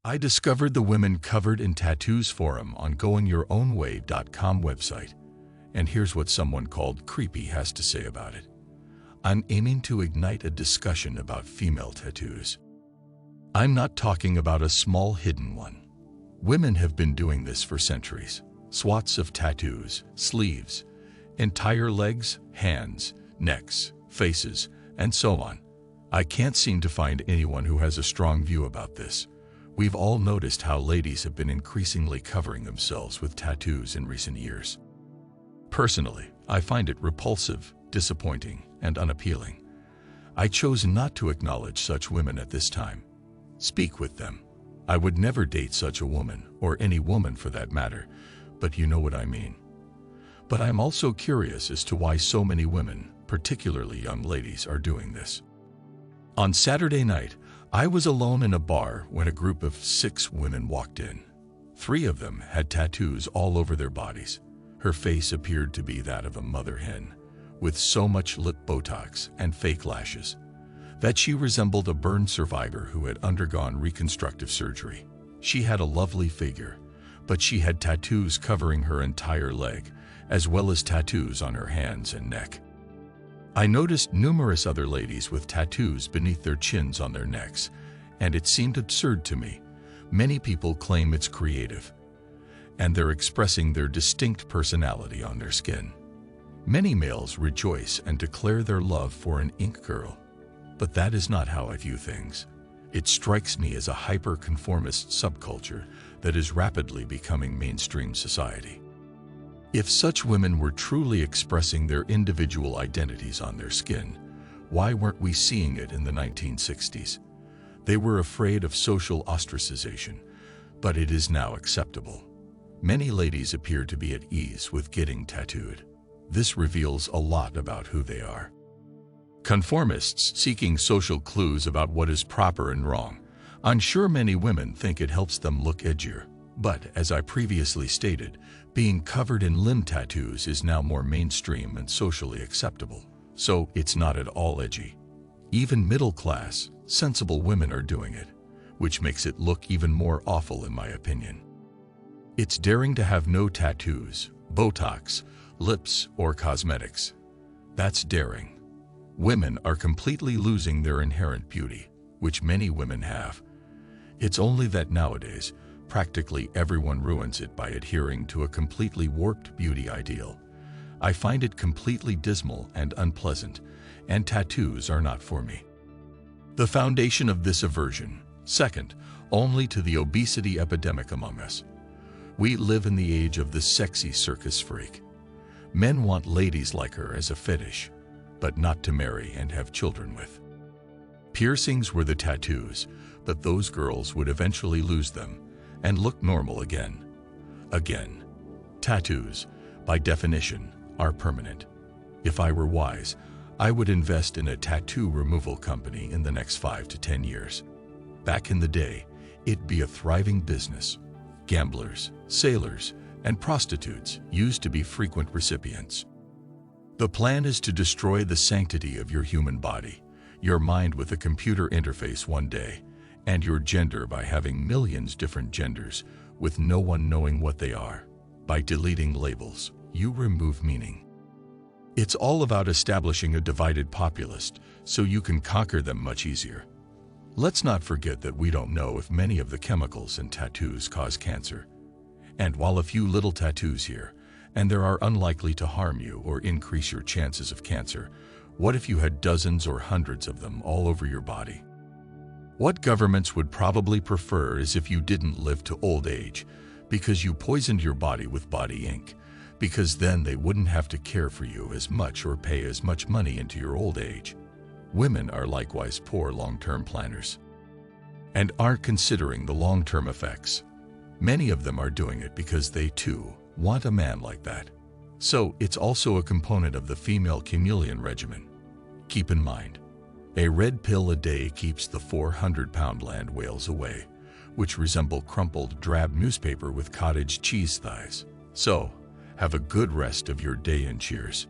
I discovered the Women Covered in Tattoos forum on goingyourownway.com website, and here's what someone called Creepy has to say about it. I'm aiming to ignite a discussion about female tattoos. I'm not talking about a small hidden one. Women have been doing this for centuries. Swaths of tattoos, sleeves, entire legs, hands, necks, faces, and so on. I can't seem to find anyone who has a strong view about this. We've all noticed how ladies have been increasingly covering themselves with tattoos in recent years. Personally, I find it repulsive, disappointing, and unappealing. I chose not to acknowledge such women at this time. Speak with them. I would never date such a woman, or any woman for that matter, but you know what I mean. But I'm also curious as to why so many women, particularly young ladies, are doing this. On Saturday night, I was alone in a bar when a group of 6 women walked in. 3 of them had tattoos all over their bodies. Her face appeared to be that of a mother hen, with so much lip Botox and fake lashes that she resembled a burn survivor who had undergone reconstructive surgery. She had a lovely figure, but she had tattoos covering her entire leg, as well as tattoos on her hands and neck. I noticed numerous other ladies with tattoos beneath their chins on their necks, and it seemed absurd to me. Many people claim it's creative, and they're expressing their distinct personality on their skin. Many males rejoice and declare their love for an ink girl, but that is not how I view things. It strikes me as a hyper-conformist subculture that is rapidly becoming mainstream society. If such women were truly expressing their individual identities on their skin, why weren't we seeing it in the 1960s? They were afraid of social ostracization, but it is now acceptable. Many ladies appear to be at ease with getting tattooed. This reveals a lot about who they are. Conformists seeking social clues about what is proper and wrong. I'm sure many women think it helps them look edgier, but as I previously stated, being covered in limb tattoos is now more mainstream and socially acceptable, so it's not at all edgy. Even middle-class, sensible women are doing it, which makes it look even more awful in my opinion. It's daring to have no tattoos, Botox, lips, or cosmetics. That's daring. Women are completely losing their inherent beauty, which many women have. It's only that nowadays, practically everyone ruins it by adhering to a completely warped beauty ideal. I find it completely dismal and unpleasant, and tattoos are not for me. The foundation of this aversion, second only to the obesity epidemic among us. We live in the age of the sexy circus freak. Men want ladies like her as a fetish, but not to marry and have children with. Piercings were the tattoos, but those girls would eventually lose them and look normal again. Tattoos, by definition, are permanent. If I were wise, I would invest in a tattoo removal company in the next 5 to 10 years. Back in the day, it'd be a thriving business. Gamblers, sailors, and prostitutes used to be frequent recipients. The plan is to destroy the sanctity of your human body, your mind with a computer interface one day, and your gender by having millions different genders with no one knowing what they are. By deleting labels, you remove meaning. It's all about establishing a divided populace so you can conquer them much easier. Let's not forget that we don't know if many of the chemicals in tattoos cause cancer. And while a few little tattoos here and there are unlikely to harm you or increase your chances of cancer, what if you had dozens or hundreds of them all over your body? What governments would probably prefer is if you didn't live to old age because you poisoned your body with body ink, because then they wouldn't have to care for you as much or pay as much money into your old age. Women are likewise poor long-term planners and aren't considering the long-term effects. Many of them are doing it because they too want a man like that. So it's also a component of the female chameleon regimen. Keep in mind, a red pill a day keeps the 400-pound land whales away, which resemble crumpled drab newspaper with cottage cheese thighs. So, have a good rest of your day and cheers.